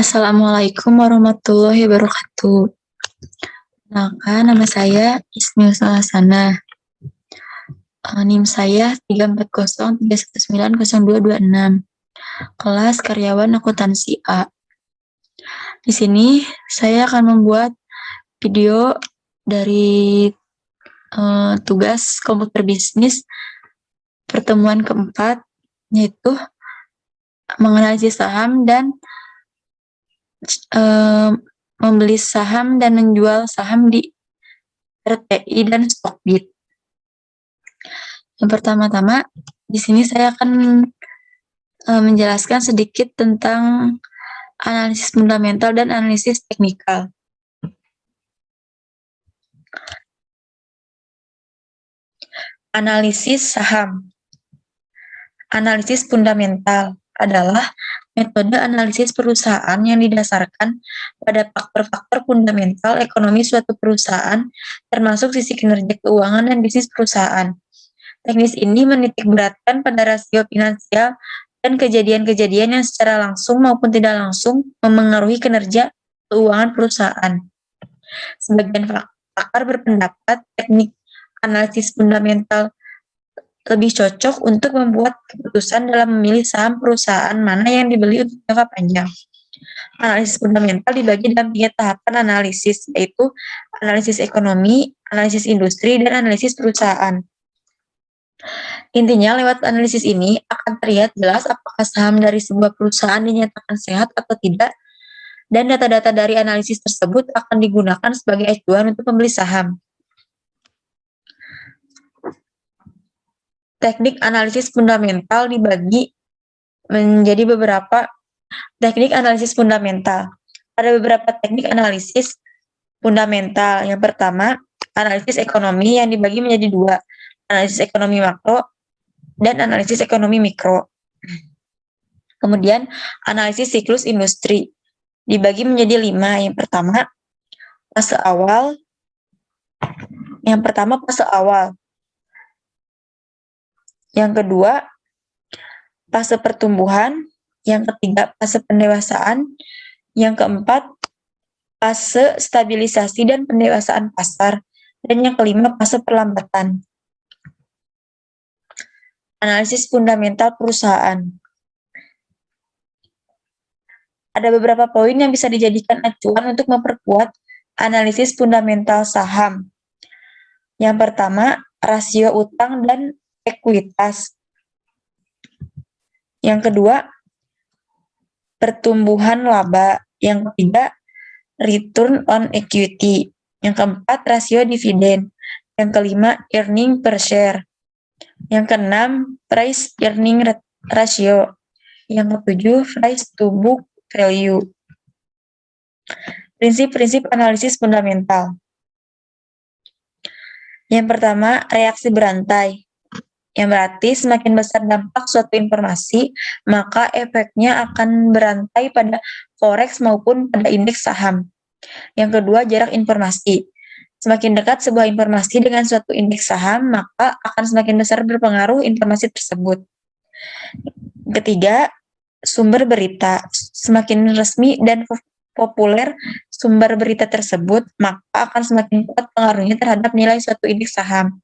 Assalamualaikum warahmatullahi wabarakatuh. Perkenalkan, nama saya Ismi Hasana. NIM saya 34031902226. Kelas Karyawan Akuntansi A. Di sini saya akan membuat video dari tugas komputer bisnis pertemuan keempat, yaitu menganalisis saham dan membeli saham dan menjual saham di RTI dan Stockbit. Yang pertama-tama, di sini saya akan menjelaskan sedikit tentang analisis fundamental dan analisis teknikal. Analisis saham. Analisis fundamental adalah metode analisis perusahaan yang didasarkan pada faktor-faktor fundamental ekonomi suatu perusahaan, termasuk sisi kinerja keuangan dan bisnis perusahaan. Teknis ini menitikberatkan pada rasio finansial dan kejadian-kejadian yang secara langsung maupun tidak langsung memengaruhi kinerja keuangan perusahaan. Sebagian pakar berpendapat teknik analisis fundamental lebih cocok untuk membuat keputusan dalam memilih saham perusahaan mana yang dibeli untuk jangka panjang. Analisis fundamental dibagi dalam 3 tahapan analisis, yaitu analisis ekonomi, analisis industri, dan analisis perusahaan. Intinya, lewat analisis ini akan terlihat jelas apakah saham dari sebuah perusahaan dinyatakan sehat atau tidak, dan data-data dari analisis tersebut akan digunakan sebagai acuan untuk membeli saham. Teknik analisis fundamental dibagi menjadi beberapa teknik analisis fundamental. Ada beberapa teknik analisis fundamental. Yang pertama, analisis ekonomi yang dibagi menjadi 2, analisis ekonomi makro dan analisis ekonomi mikro. Kemudian, analisis siklus industri dibagi menjadi 5. Yang pertama, fase awal. Yang kedua, fase pertumbuhan. Yang ketiga, fase pendewasaan. Yang keempat, fase stabilisasi dan pendewasaan pasar. Dan yang kelima, fase perlambatan. Analisis fundamental perusahaan. Ada beberapa poin yang bisa dijadikan acuan untuk memperkuat analisis fundamental saham. Yang pertama, rasio utang dan ekuitas. Yang kedua, pertumbuhan laba. Yang ketiga, return on equity. Yang keempat, rasio dividen. Yang kelima, earning per share. Yang keenam, price earning ratio. Yang ketujuh, price to book value. Prinsip-prinsip analisis fundamental. Yang pertama, reaksi berantai. Yang berarti semakin besar dampak suatu informasi, maka efeknya akan berantai pada forex maupun pada indeks saham. Yang kedua, jarak informasi. Semakin dekat sebuah informasi dengan suatu indeks saham, maka akan semakin besar berpengaruh informasi tersebut. Ketiga, sumber berita. Semakin resmi dan populer sumber berita tersebut, maka akan semakin kuat pengaruhnya terhadap nilai suatu indeks saham.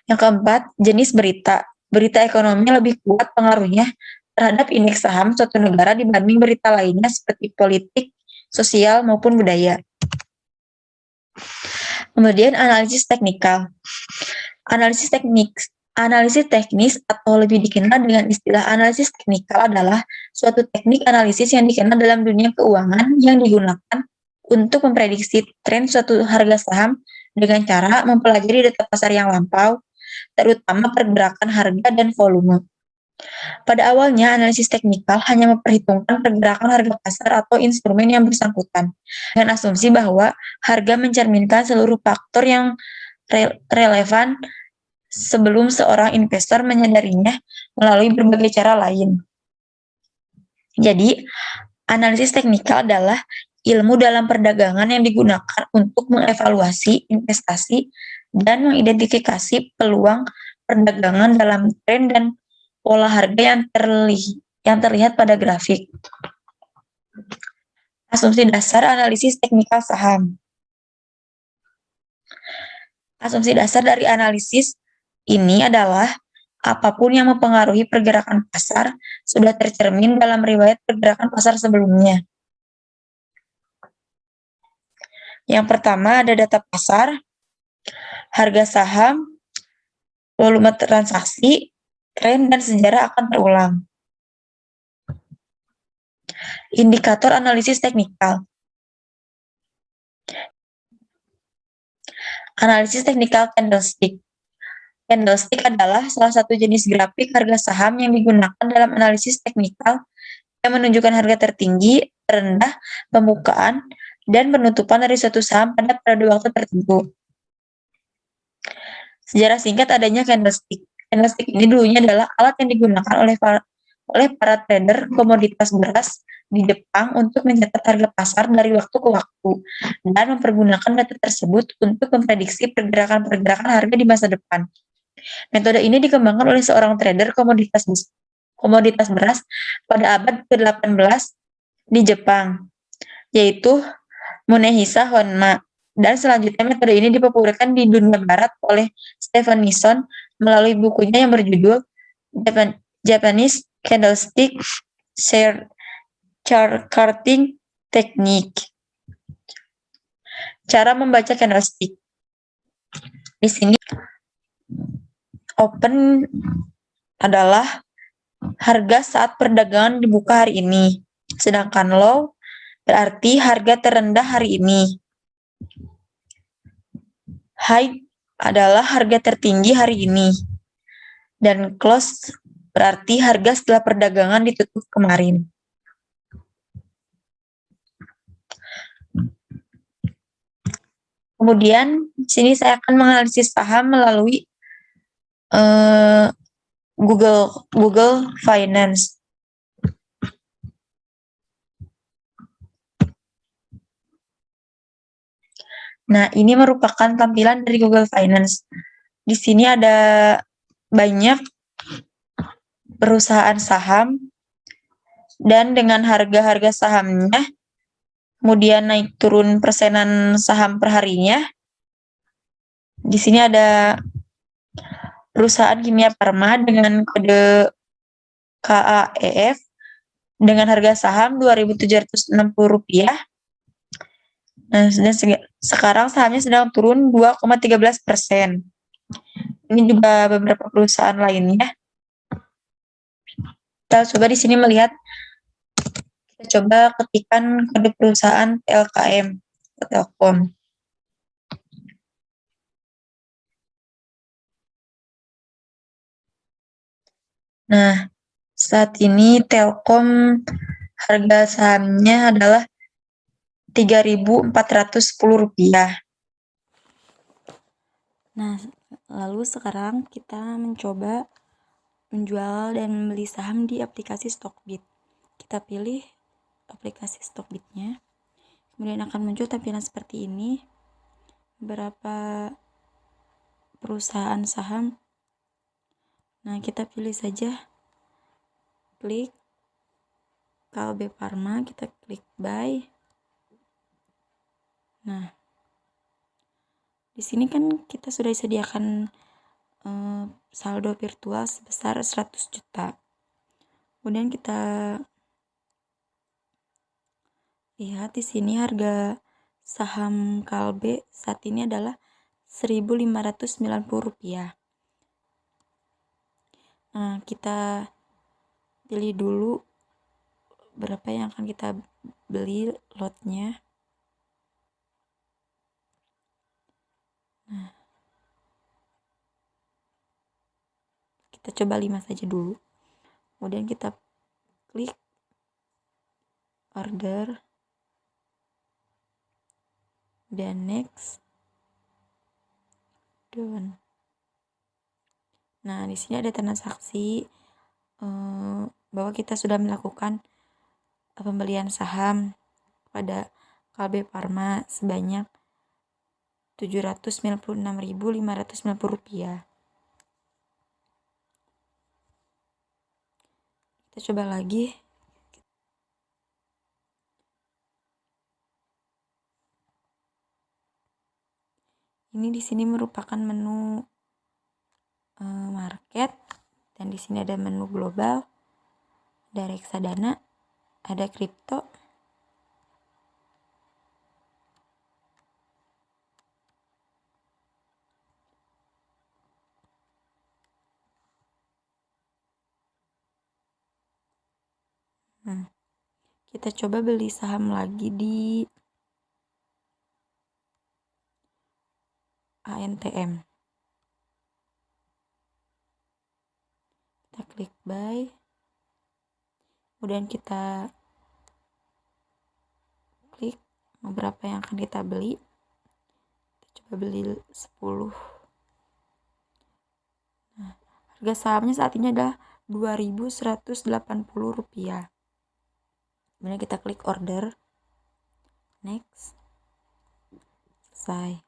Yang keempat, jenis berita. Berita ekonomi lebih kuat pengaruhnya terhadap indeks saham suatu negara dibanding berita lainnya seperti politik, sosial, maupun budaya. Kemudian analisis teknikal. Analisis teknis atau lebih dikenal dengan istilah analisis teknikal adalah suatu teknik analisis yang dikenal dalam dunia keuangan yang digunakan untuk memprediksi tren suatu harga saham dengan cara mempelajari data pasar yang lampau, terutama pergerakan harga dan volume. Pada awalnya, analisis teknikal hanya memperhitungkan pergerakan harga pasar atau instrumen yang bersangkutan, dengan asumsi bahwa harga mencerminkan seluruh faktor yang relevan sebelum seorang investor menyadarinya melalui berbagai cara lain. Jadi, analisis teknikal adalah ilmu dalam perdagangan yang digunakan untuk mengevaluasi investasi dan mengidentifikasi peluang perdagangan dalam tren dan pola harga yang terlihat pada grafik. Asumsi dasar analisis teknikal saham. Asumsi dasar dari analisis ini adalah apapun yang mempengaruhi pergerakan pasar sudah tercermin dalam riwayat pergerakan pasar sebelumnya. Yang pertama ada data pasar, harga saham, volume transaksi, tren, dan sejarah akan terulang. Indikator analisis teknikal. Analisis teknikal candlestick. Candlestick adalah salah satu jenis grafik harga saham yang digunakan dalam analisis teknikal yang menunjukkan harga tertinggi, terendah, pembukaan, dan penutupan dari suatu saham pada periode waktu tertentu. Sejarah singkat adanya candlestick. Candlestick ini dulunya adalah alat yang digunakan oleh para trader komoditas beras di Jepang untuk mencatat harga pasar dari waktu ke waktu dan mempergunakan data tersebut untuk memprediksi pergerakan-pergerakan harga di masa depan. Metode ini dikembangkan oleh seorang trader komoditas beras pada abad ke-18 di Jepang, yaitu Munehisa Honma. Dan selanjutnya metode ini dipopulerkan di dunia barat oleh Stephen Nison melalui bukunya yang berjudul Japanese Candlestick Charting Technique. Cara membaca candlestick. Di sini open adalah harga saat perdagangan dibuka hari ini, sedangkan low berarti harga terendah hari ini. High adalah harga tertinggi hari ini. Dan close berarti harga setelah perdagangan ditutup kemarin. Kemudian, di sini saya akan menganalisis saham melalui Google Finance. Nah, ini merupakan tampilan dari Google Finance. Di sini ada banyak perusahaan saham dan dengan harga-harga sahamnya, kemudian naik turun persenan saham per harinya. Di sini ada perusahaan Kimia Farma dengan kode KAEF dengan harga saham Rp2.760. Nah, sekarang sahamnya sedang turun 2,13%. Ini juga beberapa perusahaan lainnya. Kita coba di sini melihat, kita coba ketikkan kode perusahaan TLKM, Telkom. Nah, saat ini Telkom harga sahamnya adalah Rp3.410. Nah, lalu sekarang kita mencoba menjual dan membeli saham di aplikasi Stockbit. Kita pilih aplikasi Stockbit-nya. Kemudian akan muncul tampilan seperti ini. Beberapa perusahaan saham. Nah, kita pilih saja. Klik Kalbe Farma, kita klik buy. Nah, di sini kan kita sudah disediakan saldo virtual sebesar 100 juta. Kemudian kita lihat di sini harga saham Kalbe saat ini adalah Rp1.590. Nah, kita pilih dulu berapa yang akan kita beli lotnya. Nah, kita coba 5 saja dulu. Kemudian kita klik order dan next, done. Nah, di sini ada transaksi bahwa kita sudah melakukan pembelian saham pada Kalbe Farma sebanyak Rp796.590. Kita coba lagi. ini di sini merupakan menu market, dan di sini ada menu global, ada reksadana, ada kripto. Kita coba beli saham lagi di ANTM. Kita klik buy, kemudian kita klik berapa yang akan kita beli. Kita coba beli 10. Nah, harga sahamnya saat ini adalah Rp2.180. Kemudian kita klik order, next, selesai.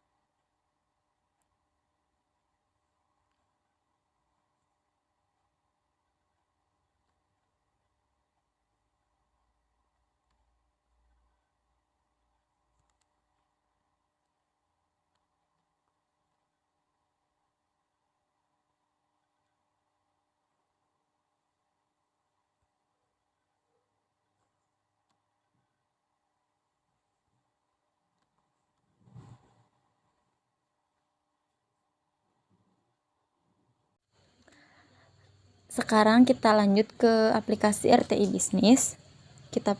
Sekarang kita lanjut ke aplikasi RTI Bisnis. Kita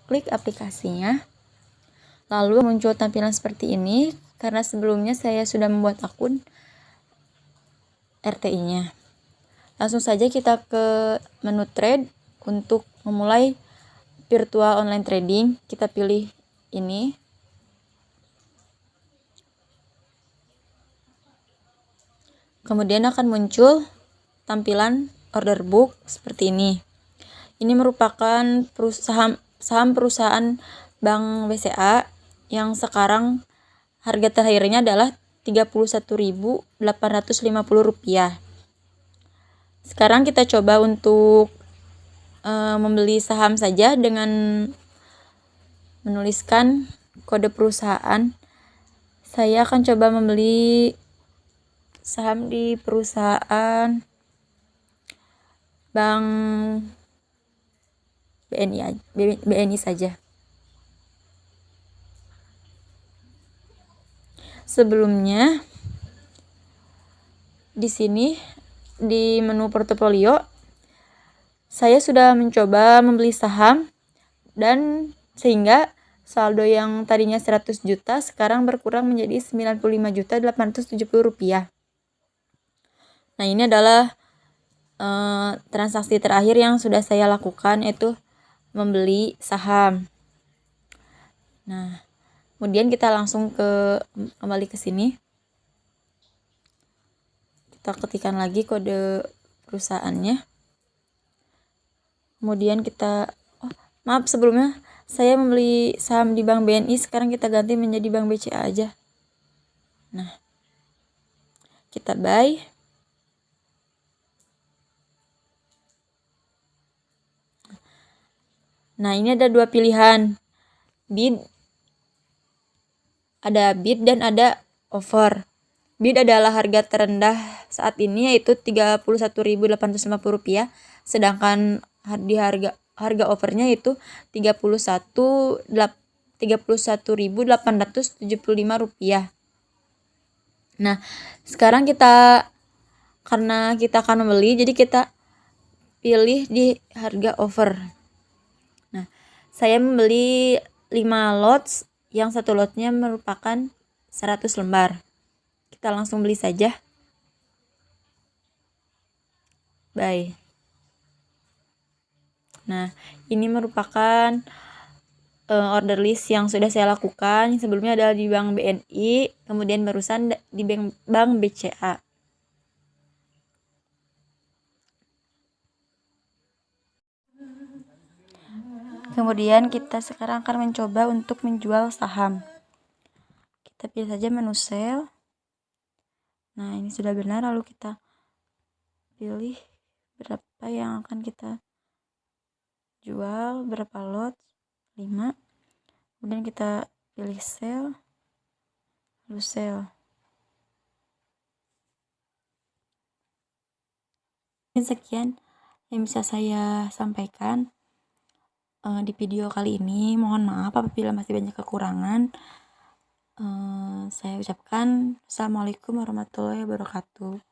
klik aplikasinya. Lalu muncul tampilan seperti ini karena sebelumnya saya sudah membuat akun RTI-nya. Langsung saja kita ke menu trade untuk memulai virtual online trading. Kita pilih ini. Kemudian akan muncul tampilan order book seperti ini. Ini merupakan saham perusahaan Bank BCA yang sekarang harga terakhirnya adalah Rp31.850. Sekarang kita coba untuk membeli saham saja dengan menuliskan kode perusahaan. Saya akan coba membeli saham di perusahaan Bank BNI saja. Sebelumnya di sini di menu portofolio saya sudah mencoba membeli saham, dan sehingga saldo yang tadinya 100 juta sekarang berkurang menjadi Rp95.870. Nah, ini adalah transaksi terakhir yang sudah saya lakukan, yaitu membeli saham. Nah, kemudian kita langsung kembali ke sini. Kita ketikkan lagi kode perusahaannya. Kemudian kita maaf, sebelumnya saya membeli saham di Bank BNI, sekarang kita ganti menjadi Bank BCA aja. Nah, kita buy. Nah, ini ada dua pilihan, bid. Ada bid dan ada offer. Bid adalah harga terendah saat ini, yaitu Rp31.850, sedangkan di harga offernya itu Rp31.875. Nah, sekarang karena kita akan membeli, jadi kita pilih di harga offer. Nah, saya membeli 5 lots, yang satu lotnya merupakan 100 lembar. Kita langsung beli saja. Buy. Nah, ini merupakan order list yang sudah saya lakukan. Sebelumnya adalah di Bank BNI, kemudian barusan di Bank BCA. Kemudian kita sekarang akan mencoba untuk menjual saham. Kita pilih saja menu sell. Nah, ini sudah benar, lalu kita pilih berapa yang akan kita jual, berapa lot, 5. Kemudian kita pilih sell, lalu sell. Mungkin sekian yang bisa saya sampaikan di video kali ini. Mohon maaf apabila masih banyak kekurangan. Saya ucapkan Assalamualaikum warahmatullahi wabarakatuh.